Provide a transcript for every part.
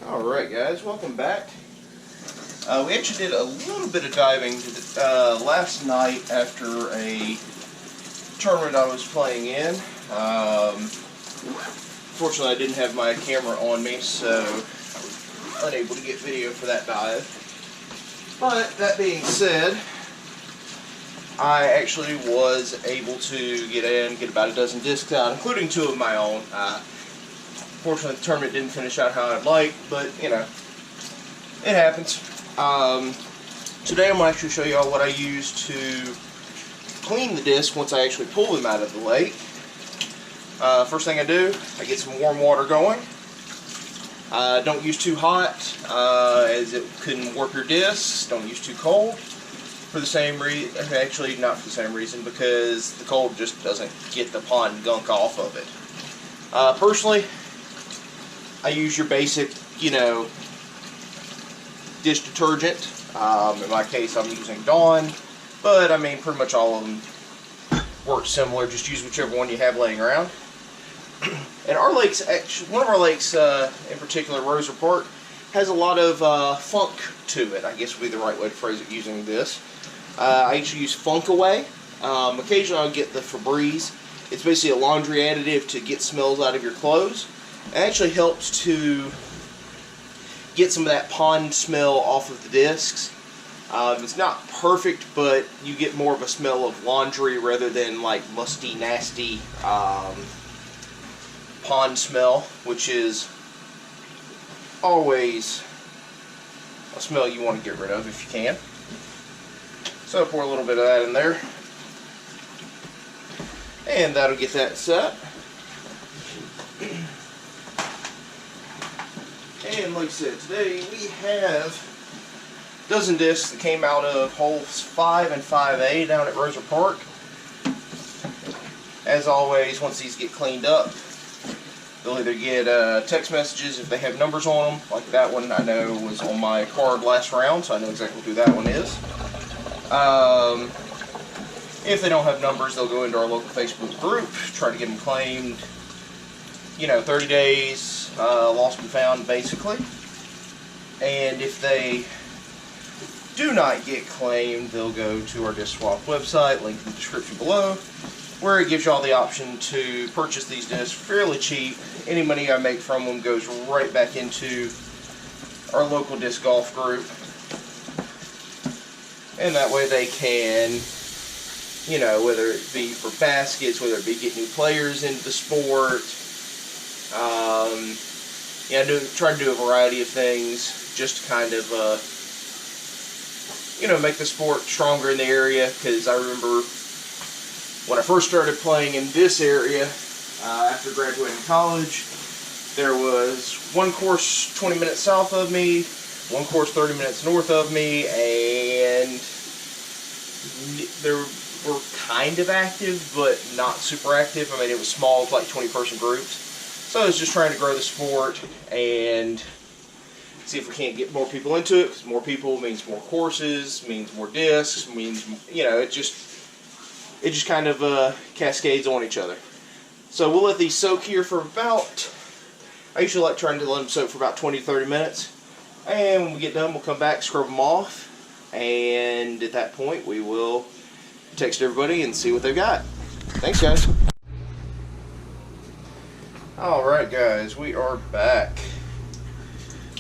Alright guys, welcome back. We actually did a little bit of diving last night after a tournament I was playing in. Fortunately I didn't have my camera on me, so I was unable to get video for that dive. But that being said, I actually was able to get about a dozen discs out, including 2 of my own. Fortunately, the tournament didn't finish out how I'd like, but, you know, it happens. Today I'm going to actually show you all what I use to clean the disc once I actually pull them out of the lake. First thing I do, I get some warm water going. Don't use too hot, as it can warp your discs. Don't use too cold. For the same reason, actually not for the same reason, because the cold just doesn't get the pond gunk off of it. Personally, I use your basic, you know, dish detergent. In my case, I'm using Dawn, but I mean, pretty much all of them work similar. Just use whichever one you have laying around. And our lakes, actually, one of our lakes in particular, Rozar Park, has a lot of funk to it, I guess would be the right way to phrase it using this. I actually use Funk Away. Occasionally I'll get the Febreze. It's basically a laundry additive to get smells out of your clothes. It actually helps to get some of that pond smell off of the discs. It's not perfect, but you get more of a smell of laundry rather than like musty, nasty pond smell, which is always a smell you want to get rid of if you can. So pour a little bit of that in there, and that'll get that set. And like I said, today we have a dozen discs that came out of holes 5 and 5A down at Rozar Park. As always, once these get cleaned up, they'll either get text messages if they have numbers on them, like that one I know was on my card last round, so I know exactly who that one is. If they don't have numbers, they'll go into our local Facebook group, try to get them claimed. You know, 30 days, lost and found, basically. And if they do not get claimed, they'll go to our disc swap website, link in the description below, where it gives you all the option to purchase these discs fairly cheap. Any money I make from them goes right back into our local disc golf group. And that way they can, you know, whether it be for baskets, whether it be get new players into the sport, yeah, try to do a variety of things just to kind of, you know, make the sport stronger in the area. Because I remember when I first started playing in this area, after graduating college, there was one course 20 minutes south of me, one course 30 minutes north of me, and they were kind of active, but not super active. I mean, it was small, like 20-person groups. So I was just trying to grow the sport and see if we can't get more people into it, because more people means more courses, means more discs, means, you know, it just kind of cascades on each other. So we'll let these soak here for about, I usually like trying to let them soak for about 20 to 30 minutes. And when we get done, we'll come back, scrub them off, and at that point we will text everybody and see what they've got. Thanks, guys. Alright guys, we are back.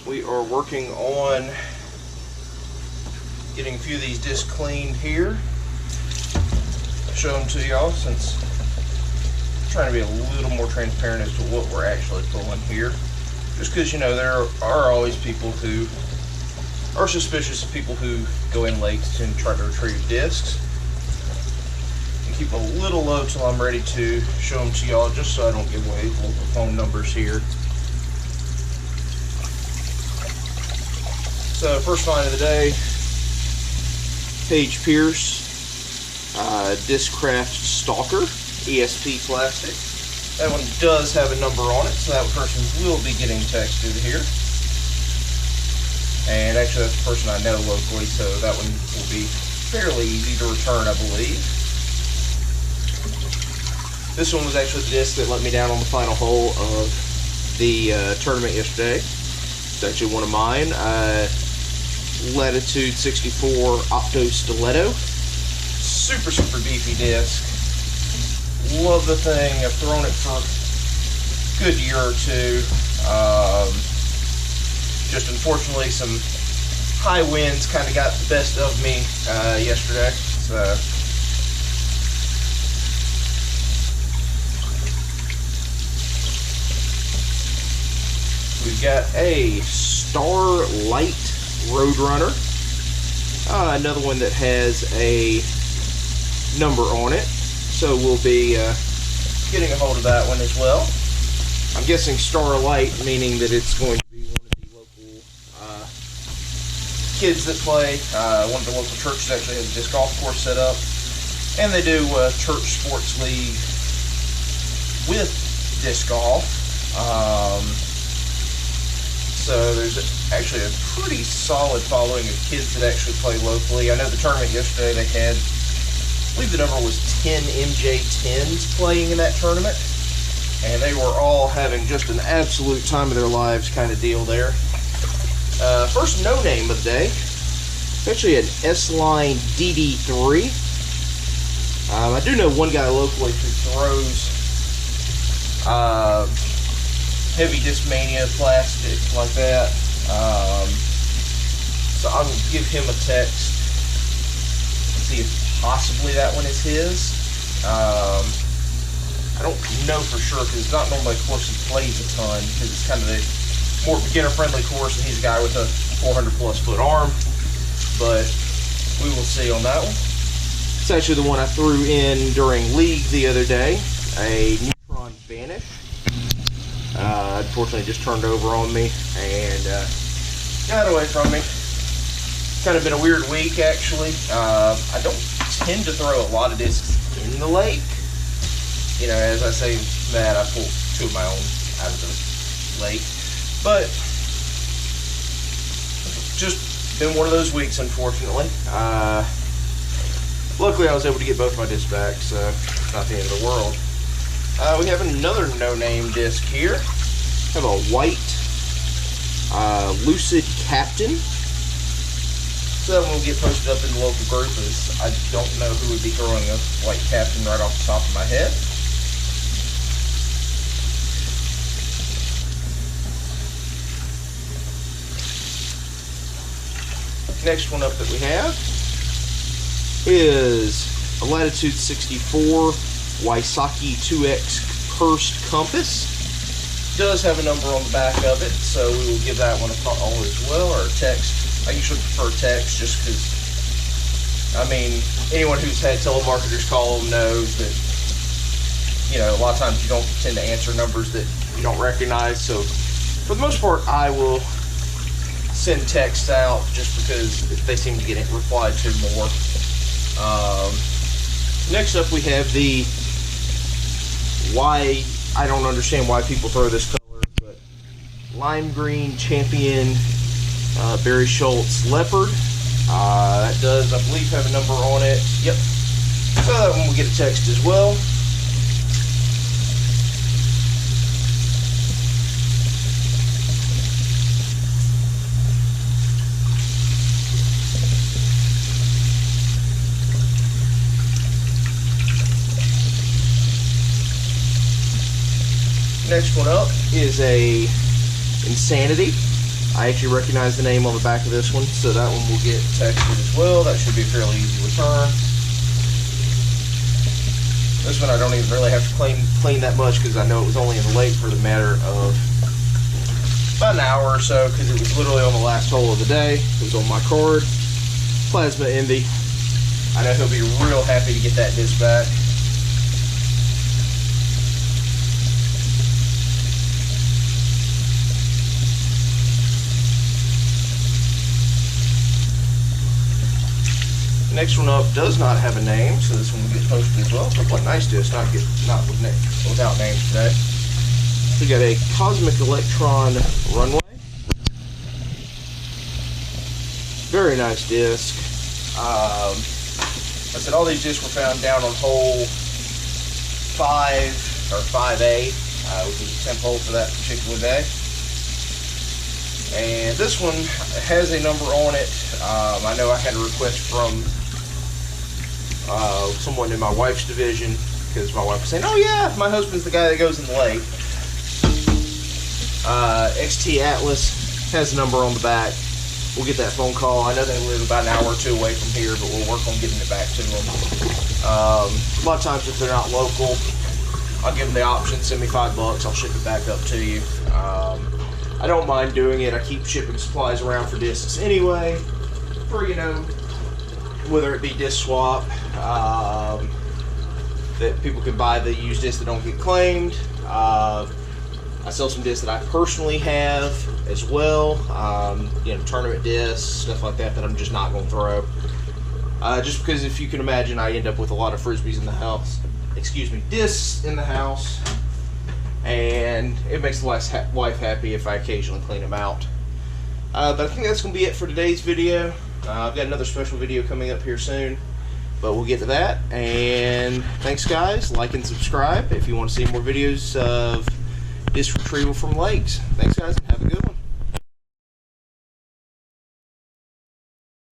We are working on getting a few of these discs cleaned here. I'll show them to y'all, since I'm trying to be a little more transparent as to what we're actually pulling here. Just because, you know, there are always people who are suspicious of people who go in lakes and try to retrieve discs. Keep a little low till I'm ready to show them to y'all, just so I don't give away local phone numbers here. So first find of the day, Paige Pierce, Discraft Stalker, ESP plastic. That one does have a number on it, so that person will be getting texted here. And actually that's a person I know locally, so that one will be fairly easy to return, I believe. This one was actually the disc that let me down on the final hole of the tournament yesterday. It's actually one of mine. Latitude 64 Opto Stiletto. Super, super beefy disc. Love the thing. I've thrown it for a good year or two. Just unfortunately some high winds kind of got the best of me yesterday. So we've got a Starlight Roadrunner. Another one that has a number on it. So we'll be getting a hold of that one as well. I'm guessing Starlight, meaning that it's going to be one of the local kids that play. One of the local churches actually has a disc golf course set up. And they do church sports league with disc golf. So there's actually a pretty solid following of kids that actually play locally. I know the tournament yesterday they had, I believe the number was 10 MJ10s playing in that tournament. And they were all having just an absolute time of their lives kind of deal there. First no name of the day. Actually an S-Line DD3. I do know one guy locally who throws heavy Discmania plastic like that. So I'll give him a text and see if possibly that one is his. I don't know for sure because it's not normally a course he plays a ton because it's kind of a more beginner-friendly course and he's a guy with a 400-plus foot arm. But we will see on that one. It's actually the one I threw in during League the other day, a Neutron Vanish. Unfortunately, just turned over on me and got away from me. Kind of been a weird week, actually. I don't tend to throw a lot of discs in the lake. You know, as I say that, I pull two of my own out of the lake. But just been one of those weeks, unfortunately. Luckily, I was able to get both my discs back, so not the end of the world. We have another no-name disc here. We have a white Lucid Captain. So that one will get posted up in the local group, as I don't know who would be throwing a white Captain right off the top of my head. Next one up that we have is a Latitude 64 Wysocki 2X Pursed Compass. Does have a number on the back of it, so we will give that one a call as well, or a text. I usually prefer text just because, I mean, anyone who's had telemarketers call them knows that, you know, a lot of times you don't tend to answer numbers that you don't recognize. So for the most part, I will send texts out just because they seem to get replied to more. Next up we have the I don't understand why people throw this color, but lime green Champion Barry Schultz Leopard. That does, I believe, have a number on it. Yep. So that one will get a text as well. Next one up is a Insanity. I actually recognize the name on the back of this one, so that one will get texted as well. That should be a fairly easy return. This one I don't even really have to clean that much because I know it was only in the lake for the matter of about an hour or so because it was literally on the last hole of the day. It was on my card. Plasma Envy. I know he'll be real happy to get that disc back. Next one up does not have a name, so this one will get posted as well. Look like nice disc, not without names today. We got a Cosmic Electron Runway. Very nice disc. I said all these discs were found down on hole 5 or 5A, which was the 10th hole for that particular day. And this one has a number on it. I know I had a request from someone in my wife's division, because my wife was saying, oh yeah, my husband's the guy that goes in the lake. XT Atlas has a number on the back. We'll get that phone call. I know they live about an hour or two away from here, but we'll work on getting it back to them. A lot of times if they're not local, I'll give them the option, send me $5, I'll ship it back up to you. I don't mind doing it. I keep shipping supplies around for discs anyway, for, you know, whether it be disc swap, that people can buy the used discs that don't get claimed. I sell some discs that I personally have as well, you know, tournament discs, stuff like that I'm just not going to throw. Just because, if you can imagine, I end up with a lot of Frisbees in the house, discs in the house, and it makes the wife happy if I occasionally clean them out. But I think that's going to be it for today's video. I've got another special video coming up here soon, but we'll get to that. And thanks guys, like and subscribe if you want to see more videos of disc retrieval from lakes. Thanks guys, and have a good one.